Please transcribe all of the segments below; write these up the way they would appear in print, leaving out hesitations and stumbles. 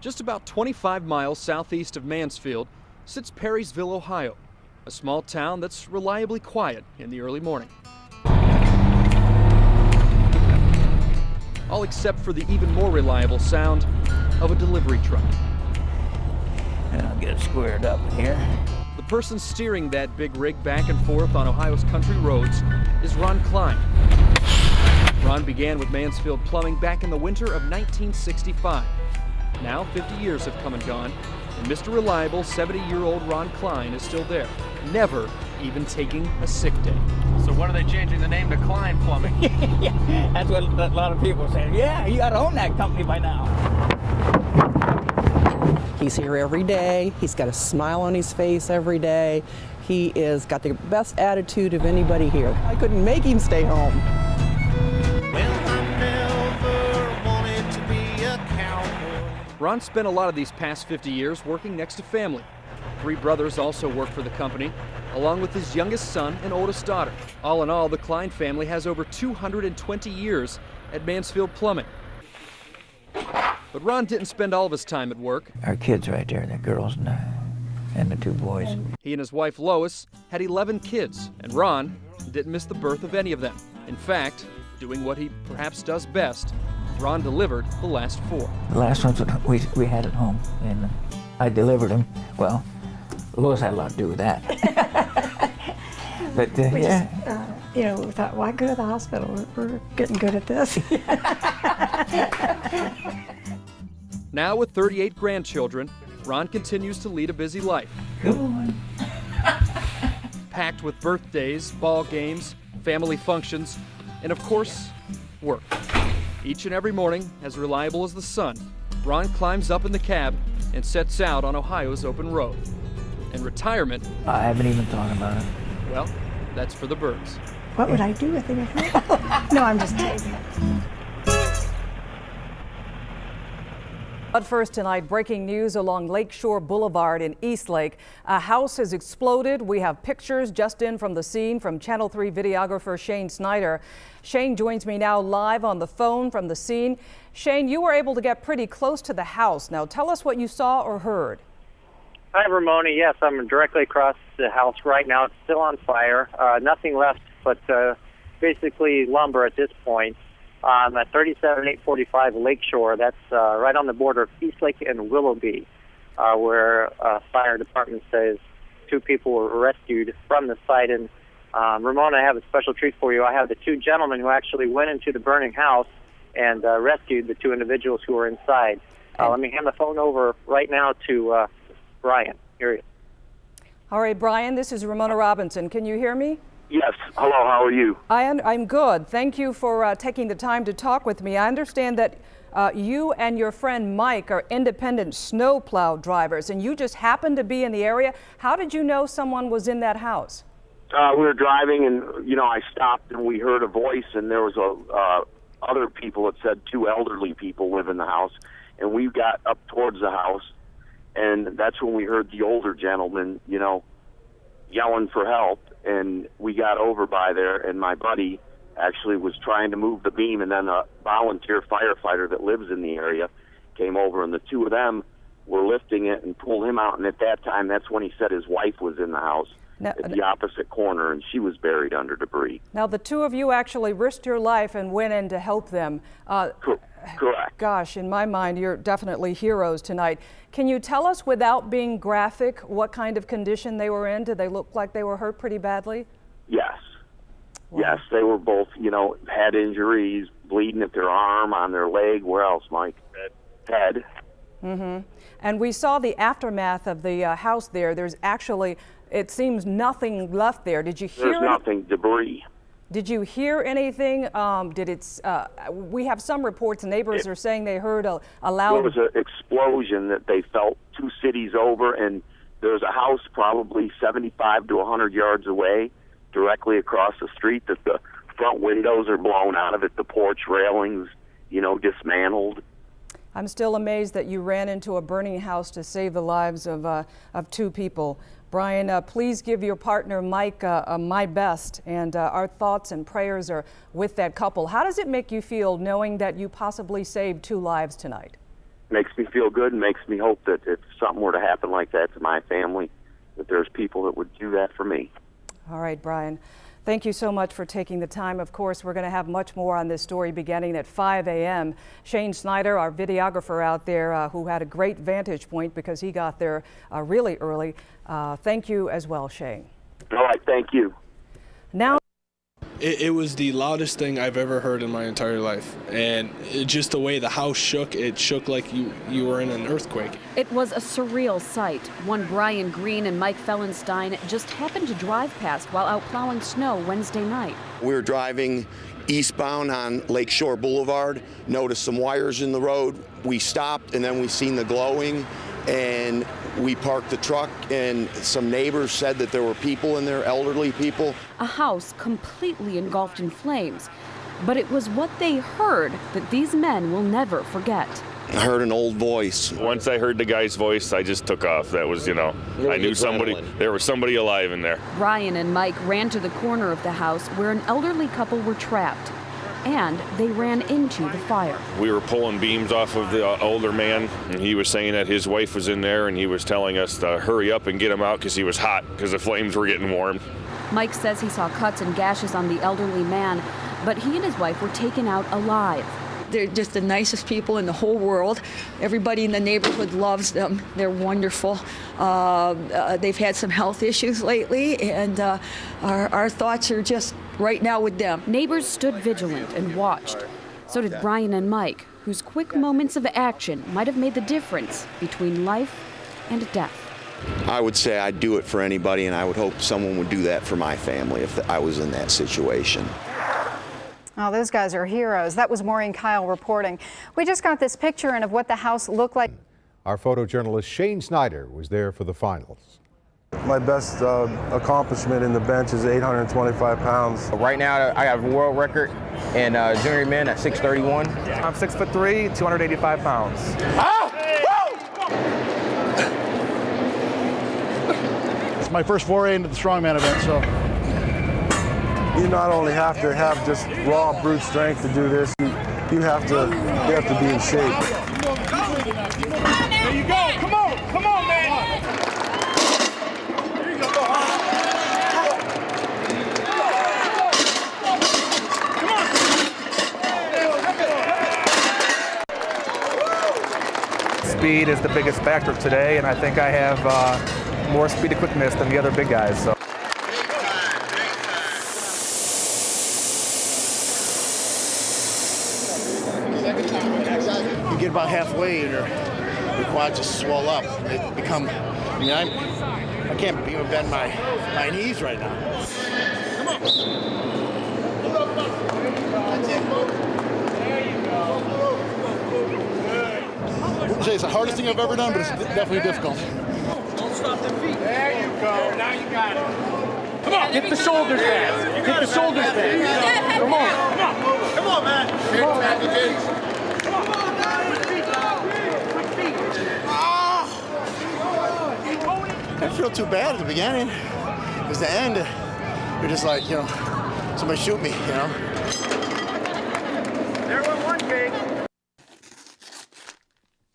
Just about 25 miles southeast of Mansfield sits Perrysville, Ohio, a small town that's reliably quiet in the early morning. All except for the even more reliable sound of a delivery truck. And I'll get it squared up here. The person steering that big rig back and forth on Ohio's country roads is Ron Klein. Ron began with Mansfield Plumbing back in the winter of 1965. Now 50 years have come and gone, and Mr. Reliable 70-year-old Ron Klein is still there, never even taking a sick day. So what are they changing the name to Klein Plumbing? Yeah, that's what a lot of people say. Yeah, you ought to own that company by now. He's here every day. He's got a smile on his face every day. He is got the best attitude of anybody here. I couldn't make him stay home. Ron spent a lot of these past 50 years working next to family. 3 brothers also work for the company, along with his youngest son and oldest daughter. All in all, the Klein family has over 220 years at Mansfield Plumbing. But Ron didn't spend all of his time at work. Our kids right there, the girls and the 2 boys. He and his wife Lois had 11 kids, and Ron didn't miss the birth of any of them. In fact, doing what he perhaps does best, Ron delivered the last 4. The last ones we had at home, and I delivered them. Well, Lois had a lot to do with that. But yeah. We thought, why go to the hospital? We're getting good at this. Now with 38 grandchildren, Ron continues to lead a busy life. Good one. Packed with birthdays, ball games, family functions, and of course, work. Each and every morning, as reliable as the sun, Ron climbs up in the cab and sets out on Ohio's open road. And retirement, I haven't even thought about it. well, that's for the birds. What would I do with him? No, I'm just teasing. But first tonight, breaking news along Lakeshore Boulevard in Eastlake. A house has exploded. We have pictures just in from the scene from Channel 3 videographer Shane Snider. Shane joins me now live on the phone from the scene. Shane, you were able to get pretty close to the house. Now tell us what you saw or heard. Hi, Ramona. Yes, I'm directly across the house right now. It's still on fire. Nothing left but basically lumber at this point. At 37845 Lakeshore, that's right on the border of Eastlake and Willoughby, where fire department says 2 people were rescued from the site. And Ramona, I have a special treat for you. I have the 2 gentlemen who actually went into the burning house and rescued the 2 individuals who were inside. Let me hand the phone over right now to Brian. Here he is. All right, Brian, this is Ramona Robinson. Can you hear me? Yes. Hello, how are you? I'm good. Thank you for taking the time to talk with me. I understand that you and your friend Mike are independent snowplow drivers, and you just happened to be in the area. How did you know someone was in that house? We were driving, and I stopped, and we heard a voice, and there was other people that said 2 elderly people live in the house, and we got up towards the house, and that's when we heard the older gentleman, yelling for help. And we got over by there, and my buddy actually was trying to move the beam, and then a volunteer firefighter that lives in the area came over, and the 2 of them were lifting it and pulling him out. And at that time, that's when he said his wife was in the house at the opposite corner, and she was buried under debris. Now, the 2 of you actually risked your life and went in to help them. Correct. Gosh, in my mind, you're definitely heroes tonight. Can you tell us, without being graphic, what kind of condition they were in? Did they look like they were hurt pretty badly? Yes. Wow. Yes, they were both, had injuries, bleeding at their arm, on their leg. Where else, Mike? Head. Mm-hmm. And we saw the aftermath of the house there. There's actually, it seems, nothing left there. Did you hear? There's nothing, debris. Did you hear anything? We have some reports, neighbors are saying they heard a loud... There was an explosion that they felt 2 cities over, and there's a house probably 75 to 100 yards away, directly across the street, that the front windows are blown out of it, the porch railings, dismantled. I'm still amazed that you ran into a burning house to save the lives of 2 people. Brian, please give your partner Mike my best, and our thoughts and prayers are with that couple. How does it make you feel knowing that you possibly saved 2 lives tonight? makes me feel good and makes me hope that if something were to happen like that to my family, that there's people that would do that for me. All right, Brian. Thank you so much for taking the time. Of course, we're going to have much more on this story beginning at 5 a.m. Shane Snider, our videographer out there, who had a great vantage point because he got there really early. Thank you as well, Shane. All right, thank you. Now. It was the loudest thing I've ever heard in my entire life. And just the way the house shook, it shook like you were in an earthquake. It was a surreal sight, one Brian Green and Mike Fellenstein just happened to drive past while out plowing snow Wednesday night. We were driving eastbound on Lakeshore Boulevard, noticed some wires in the road. We stopped and then we seen the glowing, and we parked the truck, and some neighbors said that there were people in there, elderly people. A house completely engulfed in flames. But it was what they heard that these men will never forget. I heard an old voice. Once I heard the guy's voice, I just took off. That was, I knew there was somebody alive in there. Brian and Mike ran to the corner of the house where an elderly couple were trapped. And they ran into the fire. We were pulling beams off of the older man, and he was saying that his wife was in there, and he was telling us to hurry up and get him out because he was hot, because the flames were getting warm. Mike says he saw cuts and gashes on the elderly man, but he and his wife were taken out alive. They're just the nicest people in the whole world. Everybody in the neighborhood loves them. They're wonderful. They've had some health issues lately, and our thoughts are just right now with them. Neighbors stood vigilant and watched. So did Brian and Mike, whose quick moments of action might have made the difference between life and death. I would say I'd do it for anybody, and I would hope someone would do that for my family if I was in that situation. Oh, those guys are heroes. That was Maureen Kyle reporting. We just got this picture and of what the house looked like. Our photojournalist Shane Snider was there for the finals. My best accomplishment in the bench is 825 pounds. Right now, I have a world record in junior men at 631. I'm 6'3", 285 pounds. It's my first foray into the strongman event, so. You not only have to have just raw brute strength to do this, you have to be in shape. There you go. Come on, man. There you go. Speed is the biggest factor today, and I think I have more speed and quickness than the other big guys. So. You get about halfway and your quads just swell up. They become, I can't even bend my knees right now. Come on. I wouldn't say it's the hardest thing I've ever done, but it's definitely difficult. Don't stop the feet. There you go. Now you got it. Come on. Get the shoulders back. Get the shoulders back. Come on. Come on, man. Come on, man. I didn't feel too bad at the beginning. Because the end, you're just like, somebody shoot me, There went one pig.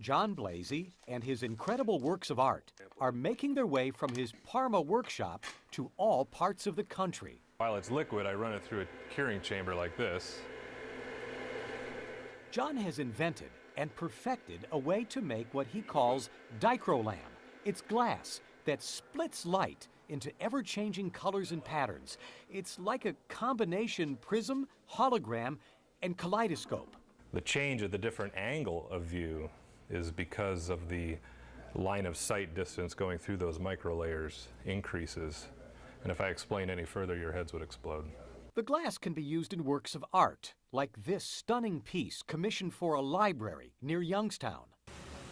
John Blasey and his incredible works of art are making their way from his Parma workshop to all parts of the country. While it's liquid, I run it through a curing chamber like this. John has invented and perfected a way to make what he calls dichrolam. It's glass that splits light into ever-changing colors and patterns. It's like a combination prism, hologram, and kaleidoscope. The change of the different angle of view is because of the line of sight distance going through those micro layers increases. And if I explain any further, your heads would explode. The glass can be used in works of art, like this stunning piece commissioned for a library near Youngstown.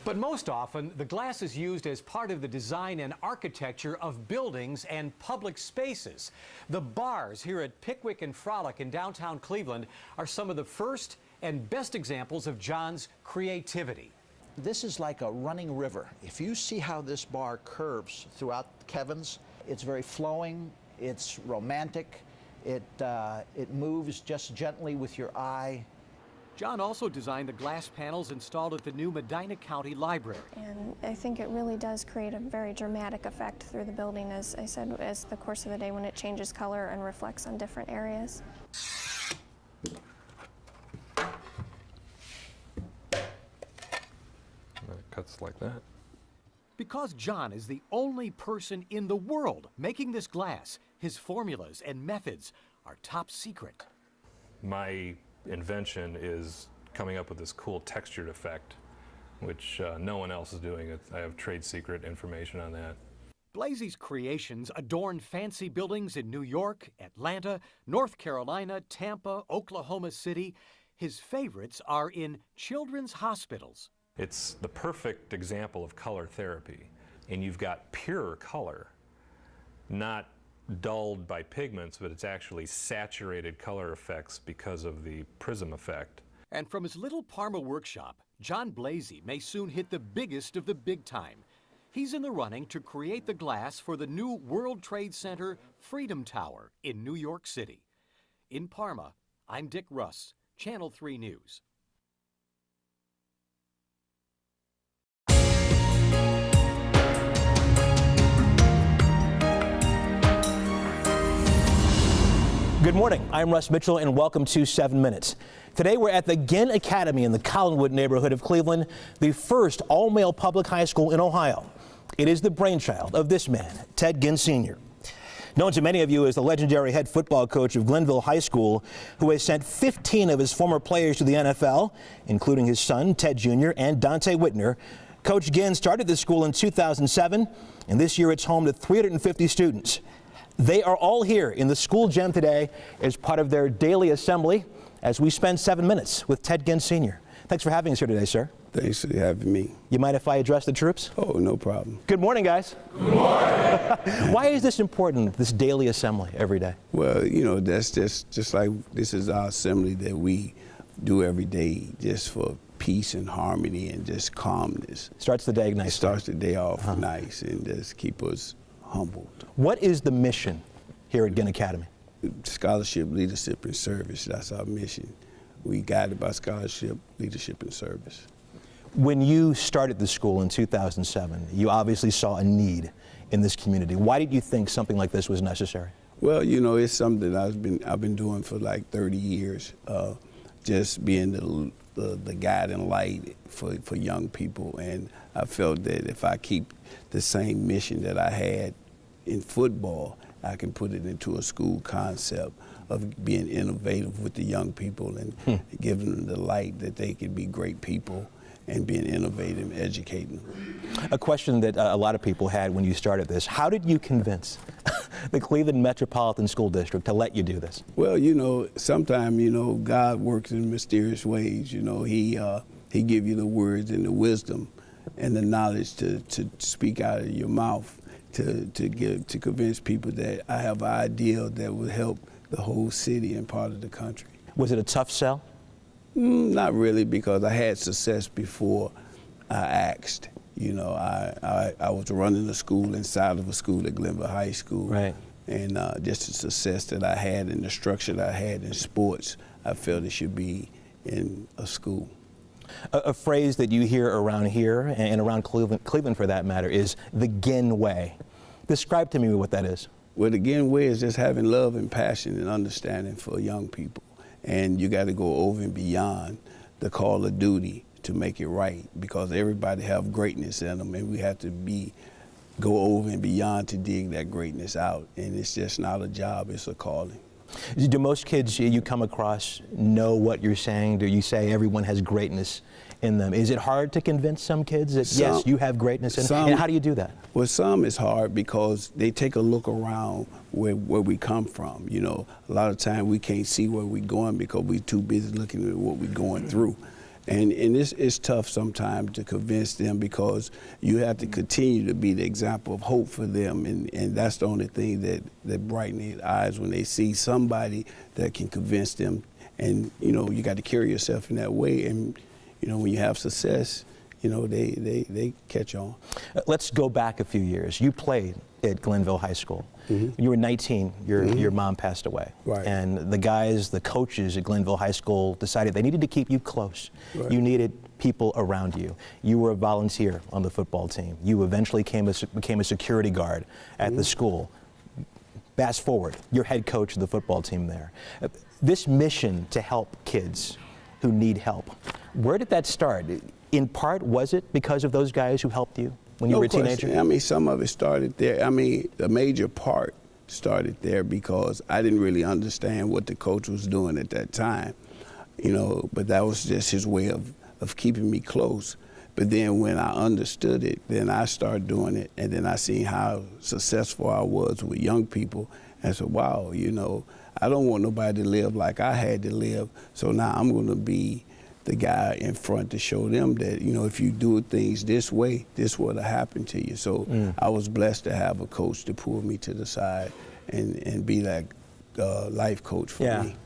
But most often, the glass is used as part of the design and architecture of buildings and public spaces. The bars here at Pickwick and Frolic in downtown Cleveland are some of the first and best examples of John's creativity. This is like a running river. If you see how this bar curves throughout Kevin's, it's very flowing, it's romantic, it moves just gently with your eye. John also designed the glass panels installed at the new Medina County Library. And I think it really does create a very dramatic effect through the building, as I said, as the course of the day when it changes color and reflects on different areas. And it cuts like that. Because John is the only person in the world making this glass, his formulas and methods are top secret. My invention is coming up with this cool textured effect, which no one else is doing. I have trade secret information on that. Blasey's creations adorn fancy buildings in New York, Atlanta, North Carolina, Tampa, Oklahoma City. His favorites are in children's hospitals. It's the perfect example of color therapy, and you've got pure color, not dulled by pigments, but it's actually saturated color effects because of the prism effect. And from his little Parma workshop, John Blasey may soon hit the biggest of the big time. He's in the running to create the glass for the new World Trade Center Freedom Tower in New York City. In Parma, I'm Dick Russ, Channel 3 News. Good morning, I'm Russ Mitchell and welcome to 7 Minutes. Today we're at the Ginn Academy in the Collinwood neighborhood of Cleveland, the first all-male public high school in Ohio. It is the brainchild of this man, Ted Ginn Sr. Known to many of you as the legendary head football coach of Glenville High School, who has sent 15 of his former players to the NFL, including his son, Ted Jr., and Dante Whitner. Coach Ginn started the school in 2007, and this year it's home to 350 students. They are all here in the school gym today as part of their daily assembly as we spend 7 minutes with Ted Ginn Sr. Thanks for having us here today, sir. Thanks for having me. You mind if I address the troops? Oh, no problem. Good morning, guys. Good morning. Why is this important, this daily assembly every day? Well, you know, that's just like this is our assembly that we do every day just for peace and harmony and just calmness. Starts the day nice. Starts the day off nice and just keep us humbled. What is the mission here at Ginn Academy? Scholarship, leadership, and service. That's our mission. We guided by scholarship, leadership, and service. When you started the school in 2007, you obviously saw a need in this community. Why did you think something like this was necessary? Well, you know, it's something that I've been doing for like 30 years, just being the guiding light for young people. And I felt that if I keep the same mission that I had in football, I can put it into a school concept of being innovative with the young people and giving them the light that they can be great people and being innovative and educating them. A question that a lot of people had when you started this, how did you convince the Cleveland Metropolitan School District to let you do this? Well, you know, sometimes, you know, God works in mysterious ways. You know, He give you the words and the wisdom and the knowledge to speak out of your mouth to convince people that I have an idea that will help the whole city and part of the country. Was it a tough sell? Not really, because I had success before I asked. You know, I was running a school inside of a school at Glenville High School. Right. And just the success that I had and the structure that I had in sports, I felt it should be in a school. A phrase that you hear around here and around Cleveland for that matter is the Ginn way. Describe to me what that is. Well, the Ginn way is just having love and passion and understanding for young people. And you got to go over and beyond the call of duty to make it right, because everybody have greatness in them, and we have to go over and beyond to dig that greatness out. And it's just not a job, it's a calling. Do most kids you come across know what you're saying? Do you say everyone has greatness in them? Is it hard to convince some kids that yes, you have greatness in them? And how do you do that? Well, some is hard because they take a look around where we come from. You know, a lot of time we can't see where we're going because we're too busy looking at what we're going through. And it's tough sometimes to convince them, because you have to continue to be the example of hope for them, and that's the only thing that brightens their eyes when they see somebody that can convince them. And you know, you got to carry yourself in that way, and you know, when you have success, you know, they catch on. Let's go back a few years. You played at Glenville High School. When you were 19, your mom passed away. Right. And the coaches at Glenville High School decided they needed to keep you close. Right. You needed people around you. You were a volunteer on the football team. You eventually became a security guard at the school. Fast forward, you're head coach of the football team there. This mission to help kids who need help, where did that start? In part, was it because of those guys who helped you when you were a teenager? I mean, some of it started there. I mean, the major part started there because I didn't really understand what the coach was doing at that time, you know, but that was just his way of keeping me close. But then when I understood it, then I started doing it, and then I seen how successful I was with young people, and said, wow, you know, I don't want nobody to live like I had to live, so now I'm going to be the guy in front to show them that, you know, if you do things this way, this will happen to you. So I was blessed to have a coach to pull me to the side and be that life coach for me.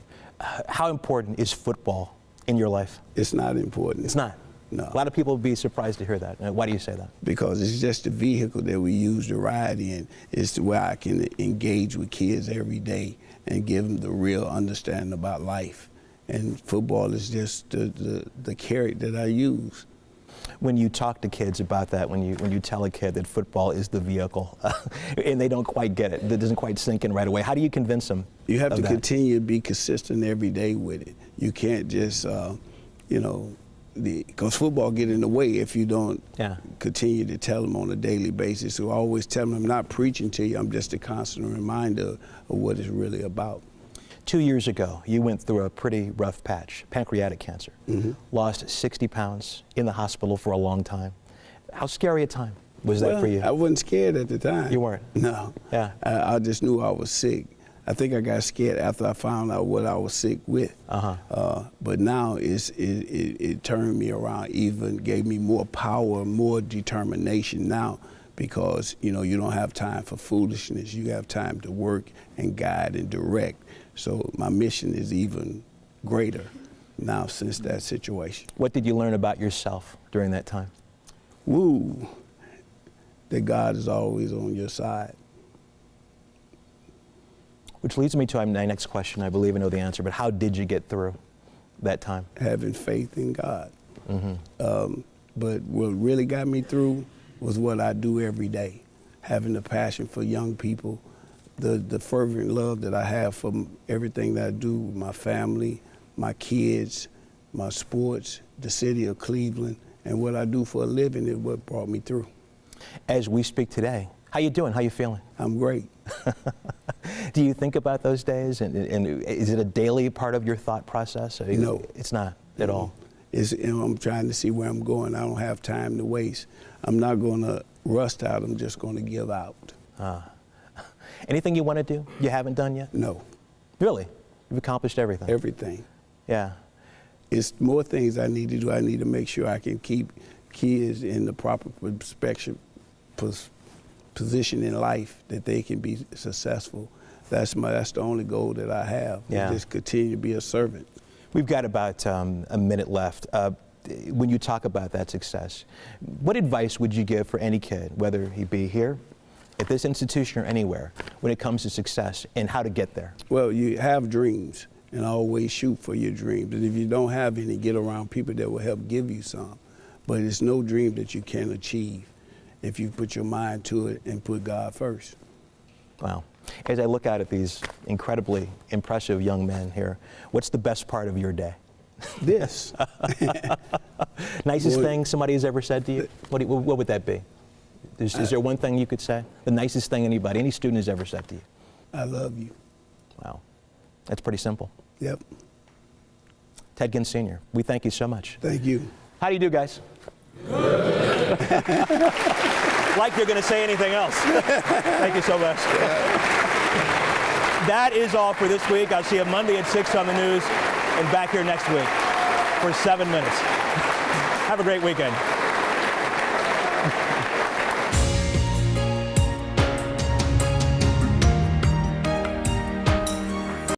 How important is football in your life? It's not important. It's not? No. A lot of people would be surprised to hear that. Why do you say that? Because it's just a vehicle that we use to ride in. It's where I can engage with kids every day and give them the real understanding about life. And football is just the carrot that I use. When you talk to kids about that, when you tell a kid that football is the vehicle, and they don't quite get it, that doesn't quite sink in right away, how do you convince them? You have to that? continue to be consistent every day with it. You can't just, you know, because football get in the way if you don't continue to tell them on a daily basis. So I always tell them, I'm not preaching to you, I'm just a constant reminder of what it's really about. 2 years ago, you went through a pretty rough patch, pancreatic cancer. Lost 60 pounds, in the hospital for a long time. How scary a time was that for you? I wasn't scared at the time. You weren't? No. Yeah. I just knew I was sick. I think I got scared after I found out what I was sick with. But now it turned me around, even gave me more power, more determination now, because you know you don't have time for foolishness. You have time to work and guide and direct. So my mission is even greater now since that situation. What did you learn about yourself during that time? Woo, that God is always on your side. Which leads me to my next question. I believe I know the answer, but how did you get through that time? Having faith in God. But what really got me through was what I do every day. Having the passion for young people, the fervent love that I have for everything that I do with my family, my kids, my sports, the city of Cleveland, and what I do for a living is what brought me through. As we speak today, how you doing? How you feeling? I'm great. Do you think about those days, and is it a daily part of your thought process? No. It's not at all. I'm trying to see where I'm going. I don't have time to waste. I'm not going to rust out. I'm just going to give out. Anything you want to do you haven't done yet? No. Really? You've accomplished everything? Everything. Yeah. It's more things I need to do. I need to make sure I can keep kids in the proper position in life that they can be successful. That's the only goal that I have. Yeah. Just continue to be a servant. We've got about a minute left. When you talk about that success, what advice would you give for any kid, whether he be here, at this institution, or anywhere, when it comes to success and how to get there? Well, you have dreams and always shoot for your dreams. And if you don't have any, get around people that will help give you some. But it's no dream that you can't achieve if you put your mind to it and put God first. Wow. As I look out at these incredibly impressive young men here, what's the best part of your day? This. Nicest thing somebody has ever said to you? What would that be? Is there one thing you could say? The nicest thing any student has ever said to you? I love you. Wow. That's pretty simple. Yep. Ted Ginn Sr., we thank you so much. Thank you. How do you do, guys? Like you're going to say anything else. Thank you so much. That is all for this week. I'll see you Monday at 6 on the news and back here next week for 7 minutes. Have a great weekend.